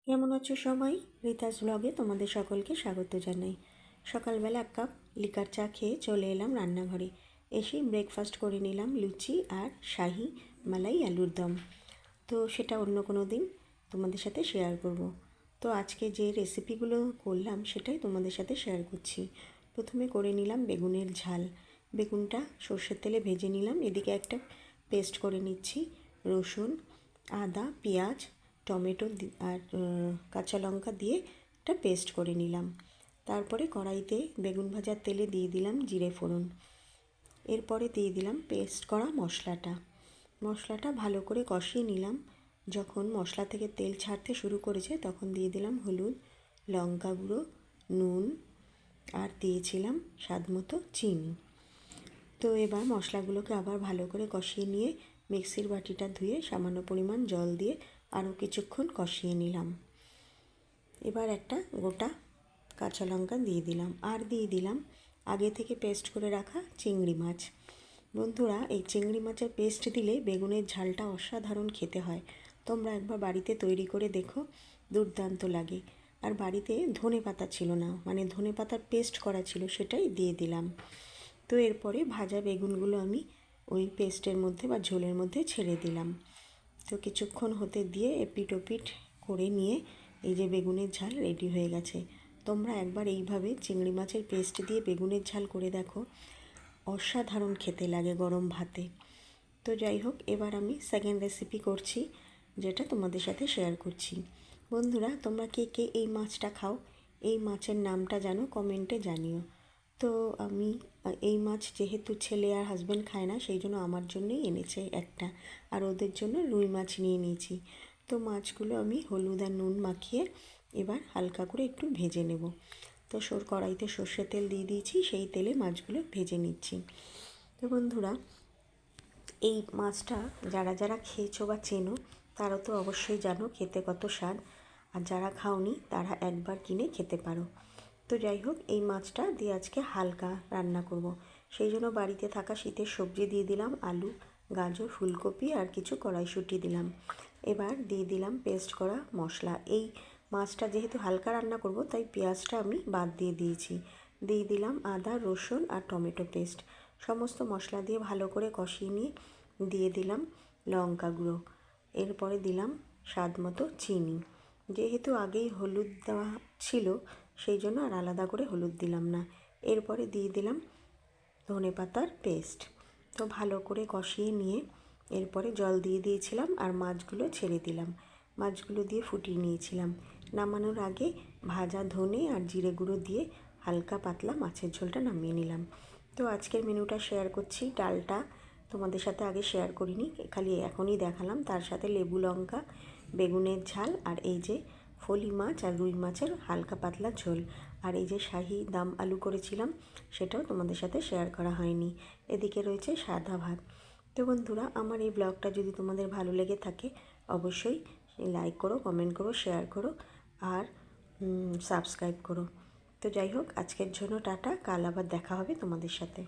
কেমন আছো সবাই? রিতাস ব্লগে তোমাদের সকলকে স্বাগত জানাই। সকালবেলা এক কাপ লিকার চা খেয়ে চলে এলাম রান্নাঘরে। এসে ব্রেকফাস্ট করে নিলাম লুচি আর শাহি মালাই আলুর দম। তো সেটা অন্য কোনো দিন তোমাদের সাথে শেয়ার করব। তো আজকে যে রেসিপিগুলো করলাম সেটাই তোমাদের সাথে শেয়ার করছি। প্রথমে করে নিলাম বেগুনের ঝাল। বেগুনটা সর্ষের তেলে ভেজে নিলাম। এদিকে একটা পেস্ট করে নিচ্ছি, রসুন, আদা, পেঁয়াজ, টমেটো আর কাঁচা লঙ্কা দিয়ে একটা পেস্ট করে নিলাম। তারপরে কড়াইতে বেগুন ভাজার তেলে দিয়ে দিলাম জিরে ফোড়ন। এরপরে দিয়ে দিলাম পেস্ট করা মশলাটা ভালো করে কষিয়ে নিলাম। যখন মশলা থেকে তেল ছাড়তে শুরু করেছে তখন দিয়ে দিলাম হলুদ, লঙ্কা গুঁড়ো, নুন আর দিয়েছিলাম স্বাদ মতো চিনি। তো এবার মশলাগুলোকে আবার ভালো করে কষিয়ে নিয়ে মিক্সির বাটিটা ধুয়ে সামান্য পরিমাণ জল দিয়ে আরও কিছুক্ষণ কষিয়ে নিলাম। এবার একটা গোটা কাঁচা লঙ্কা দিয়ে দিলাম আর দিয়ে দিলাম আগে থেকে পেস্ট করে রাখা চিংড়ি মাছ। বন্ধুরা, এই চিংড়ি মাছের পেস্ট দিলে বেগুনের ঝালটা অসাধারণ খেতে হয়। তোমরা একবার বাড়িতে তৈরি করে দেখো, দুর্দান্ত লাগে। আর বাড়িতে ধনে পাতা ছিল না, মানে ধনে পাতার পেস্ট করা ছিল, সেটাই দিয়ে দিলাম। তো এরপরে ভাজা বেগুনগুলো আমি ওই পেস্টের মধ্যে বা ঝোলের মধ্যে ছেড়ে দিলাম। তো কিছুক্ষণ হতে দিয়ে এপিট ওপিট করে নিয়ে এই যে বেগুনের ঝাল রেডি হয়ে গেছে। তোমরা একবার এইভাবে চিংড়ি মাছের পেস্ট দিয়ে বেগুনের ঝাল করে দেখো, অসাধারণ খেতে লাগে গরম ভাতে। তো যাই হোক, এবার আমি সেকেন্ড রেসিপি করছি, যেটা তোমাদের সাথে শেয়ার করছি। বন্ধুরা, তোমরা কে কে এই মাছটা খাও, এই মাছের নামটা জানো, কমেন্টে জানিও। তো আমি এই মাছ যেহেতু ছেলে আর হাজব্যান্ড খায় না, সেই জন্য আমার জন্যই এনেছে একটা, আর ওদের জন্য রুই মাছ নিয়ে নিয়েছি। তো মাছগুলো আমি হলুদ আর নুন মাখিয়ে এবার হালকা করে একটু ভেজে নেব। তো কড়াইতে সর্ষের তেল দিয়ে দিয়েছি, সেই তেলে মাছগুলো ভেজে নিচ্ছি। তো বন্ধুরা, এই মাছটা যারা যারা খেয়েছো বা চেনো তারা তো অবশ্যই জানো খেতে কত স্বাদ, আর যারা খাওনি তারা একবার কিনে খেতে পারো। তো যাই হোক, এই মাছটা দিয়ে আজকে হালকা রান্না করব। সেই জন্য বাড়িতে থাকা শীতের সবজি দিয়ে দিলাম, আলু, গাজর, ফুলকপি আর কিছু কড়াইশুঁটি দিলাম। এবার দিয়ে দিলাম পেস্ট করা মশলা। এই মাছটা যেহেতু হালকা রান্না করব তাই পেঁয়াজটা আমি বাদ দিয়ে দিয়েছি। দিয়ে দিলাম আদা, রসুন আর টমেটো পেস্ট। সমস্ত মশলা দিয়ে ভালো করে কষিয়ে নিয়ে দিয়ে দিলাম লঙ্কা গুঁড়ো। এরপরে দিলাম স্বাদ মতো চিনি। যেহেতু আগেই হলুদ দেওয়া ছিল সেই জন্য আর আলাদা করে হলুদ দিলাম না। এরপরে দিয়ে দিলাম ধনেপাতার পেস্ট। তো ভালো করে কষিয়ে নিয়ে এরপরে জল দিয়ে দিয়েছিলাম আর মাছগুলো ছেড়ে দিলাম। মাছগুলো দিয়ে ফুটিয়ে নিয়েছিলাম। নামানোর আগে ভাজা ধনে আর জিরে গুঁড়ো দিয়ে হালকা পাতলা মাছের ঝোলটা নামিয়ে নিলাম। তো আজকের মেনুটা শেয়ার করছি। ডালটা তোমাদের সাথে আগে শেয়ার করিনি, খালি এখনই দেখালাম। তার সাথে লেবু, লঙ্কা, বেগুনের ঝাল আর এই যে ফলি মাছ আর রুই মাছের হালকা পাতলা ঝোল, আর এই যে শাহি দম আলু করেছিলাম সেটাও তোমাদের সাথে শেয়ার করা হয়নি। এদিকে রয়েছে সাদা ভাত। তো বন্ধুরা, আমার এই ব্লগটা যদি তোমাদের ভালো লেগে থাকে অবশ্যই লাইক করো, কমেন্ট করো, শেয়ার করো আর সাবস্ক্রাইব করো। তো যাই হোক, আজকের জন্য টাটা। কাল আবার দেখা হবে তোমাদের সাথে।